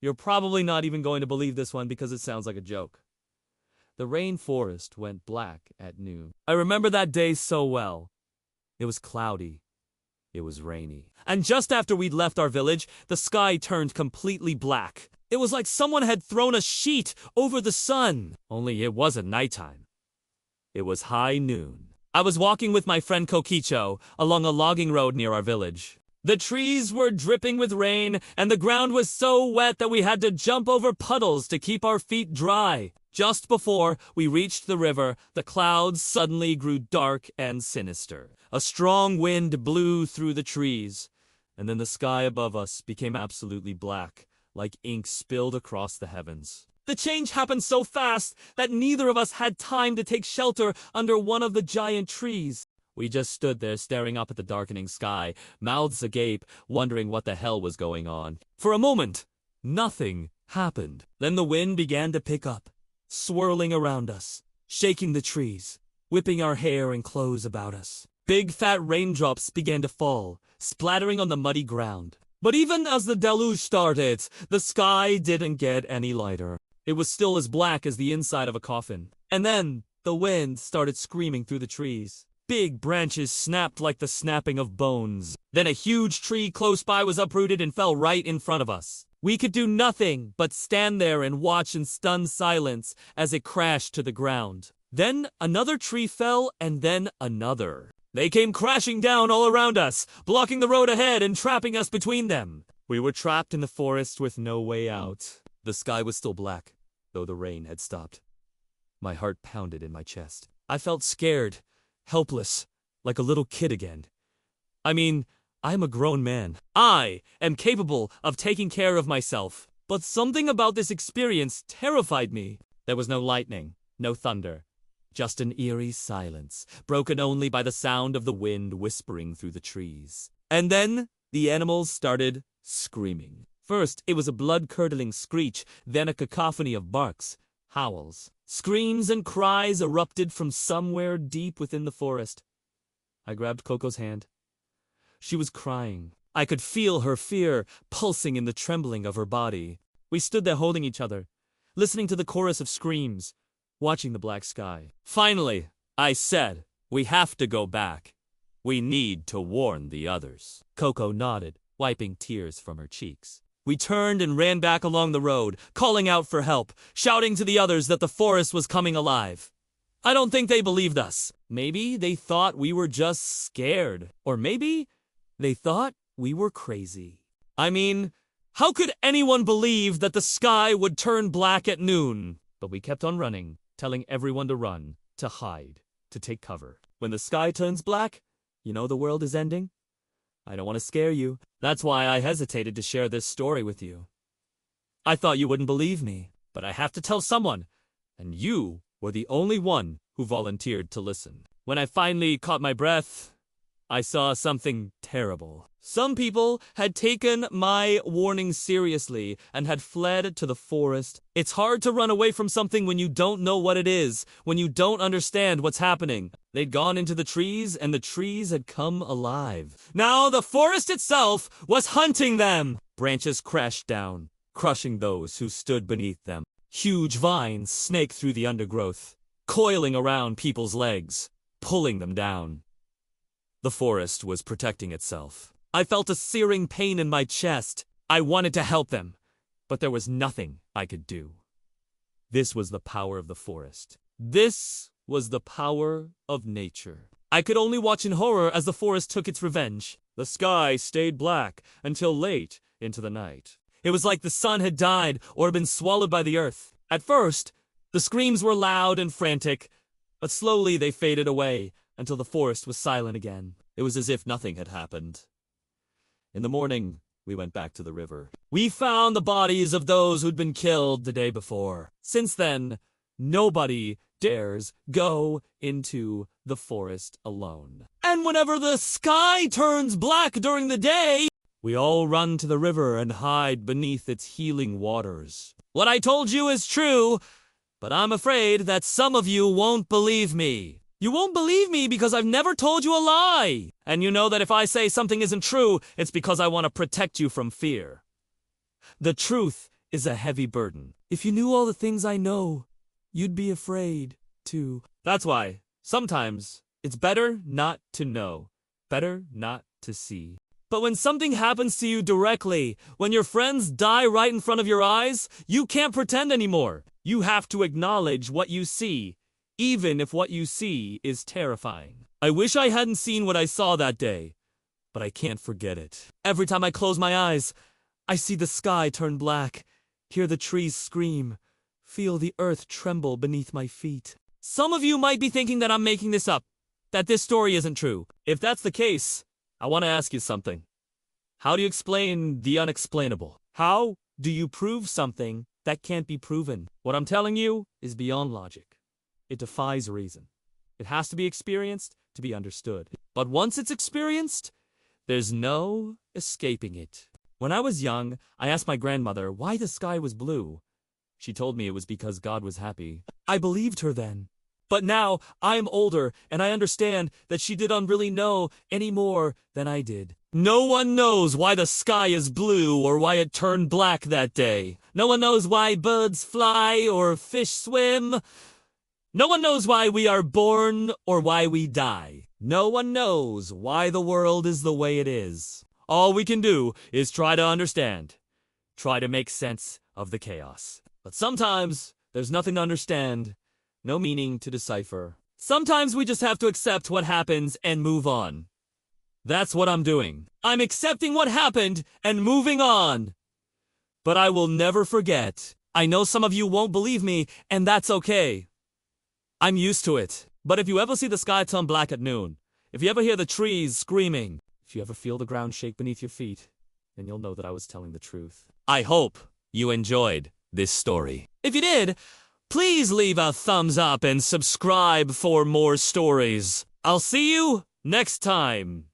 You're probably not even going to believe this one because it sounds like a joke. The rainforest went black at noon. I remember that day so well. It was cloudy. It was rainy. And just after we'd left our village, the sky turned completely black. It was like someone had thrown a sheet over the sun. Only it wasn't nighttime. It was high noon. I was walking with my friend Kokicho along a logging road near our village. The trees were dripping with rain, and the ground was so wet that we had to jump over puddles to keep our feet dry. Just before we reached the river, the clouds suddenly grew dark and sinister. A strong wind blew through the trees, and then the sky above us became absolutely black, like ink spilled across the heavens. The change happened so fast that neither of us had time to take shelter under one of the giant trees. We just stood there staring up at the darkening sky, mouths agape, wondering what the hell was going on. For a moment, nothing happened. Then the wind began to pick up, swirling around us, shaking the trees, whipping our hair and clothes about us. Big fat raindrops began to fall, splattering on the muddy ground. But even as the deluge started, the sky didn't get any lighter. It was still as black as the inside of a coffin. And then the wind started screaming through the trees. Big branches snapped like the snapping of bones. Then a huge tree close by was uprooted and fell right in front of us. We could do nothing but stand there and watch in stunned silence as it crashed to the ground. Then another tree fell, and then another. They came crashing down all around us, blocking the road ahead and trapping us between them. We were trapped in the forest with no way out. The sky was still black, though the rain had stopped. My heart pounded in my chest. I felt scared, helpless, like a little kid again. I mean, I'm a grown man. I am capable of taking care of myself. But something about this experience terrified me. There was no lightning, no thunder. Just an eerie silence, broken only by the sound of the wind whispering through the trees. And then the animals started screaming. First, it was a blood-curdling screech, then a cacophony of barks, howls. Screams and cries erupted from somewhere deep within the forest. I grabbed Coco's hand. She was crying. I could feel her fear pulsing in the trembling of her body. We stood there holding each other, listening to the chorus of screams, watching the black sky. Finally, I said, "We have to go back. We need to warn the others." Coco nodded, wiping tears from her cheeks. We turned and ran back along the road, calling out for help, shouting to the others that the forest was coming alive. I don't think they believed us. Maybe they thought we were just scared. Or maybe they thought we were crazy. I mean, how could anyone believe that the sky would turn black at noon? But we kept on running, telling everyone to run, to hide, to take cover. When the sky turns black, you know the world is ending. I don't want to scare you. That's why I hesitated to share this story with you. I thought you wouldn't believe me, but I have to tell someone, and you were the only one who volunteered to listen. When I finally caught my breath, I saw something terrible. Some people had taken my warning seriously and had fled to the forest. It's hard to run away from something when you don't know what it is, when you don't understand what's happening. They'd gone into the trees, and the trees had come alive. Now the forest itself was hunting them. Branches crashed down, crushing those who stood beneath them. Huge vines snaked through the undergrowth, coiling around people's legs, pulling them down. The forest was protecting itself. I felt a searing pain in my chest. I wanted to help them, but there was nothing I could do. This was the power of the forest. This was the power of nature. I could only watch in horror as the forest took its revenge. The sky stayed black until late into the night. It was like the sun had died or been swallowed by the earth. At first, the screams were loud and frantic, but slowly they faded away until the forest was silent again. It was as if nothing had happened. In the morning, we went back to the river. We found the bodies of those who'd been killed the day before. Since then, nobody dares go into the forest alone. And whenever the sky turns black during the day, we all run to the river and hide beneath its healing waters. What I told you is true, but I'm afraid that some of you won't believe me. You won't believe me because I've never told you a lie. And you know that if I say something isn't true, it's because I want to protect you from fear. The truth is a heavy burden. If you knew all the things I know, you'd be afraid to. That's why, sometimes, it's better not to know, better not to see. But when something happens to you directly, when your friends die right in front of your eyes, you can't pretend anymore. You have to acknowledge what you see, even if what you see is terrifying. I wish I hadn't seen what I saw that day, but I can't forget it. Every time I close my eyes, I see the sky turn black, hear the trees scream, feel the earth tremble beneath my feet. Some of you might be thinking that I'm making this up, that this story isn't true. If that's the case, I want to ask you something. How do you explain the unexplainable? How do you prove something that can't be proven? What I'm telling you is beyond logic. It defies reason. It has to be experienced to be understood. But once it's experienced, there's no escaping it. When I was young, I asked my grandmother why the sky was blue. She told me it was because God was happy. I believed her then. But now, I am older, and I understand that she didn't really know any more than I did. No one knows why the sky is blue or why it turned black that day. No one knows why birds fly or fish swim. No one knows why we are born or why we die. No one knows why the world is the way it is. All we can do is try to understand. Try to make sense of the chaos. But sometimes, there's nothing to understand. No meaning to decipher. Sometimes we just have to accept what happens and move on. That's what I'm doing. I'm accepting what happened and moving on. But I will never forget. I know some of you won't believe me, and that's okay. I'm used to it. But if you ever see the sky turn black at noon, if you ever hear the trees screaming, if you ever feel the ground shake beneath your feet, then you'll know that I was telling the truth. I hope you enjoyed this story. If you did, please leave a thumbs up and subscribe for more stories. I'll see you next time.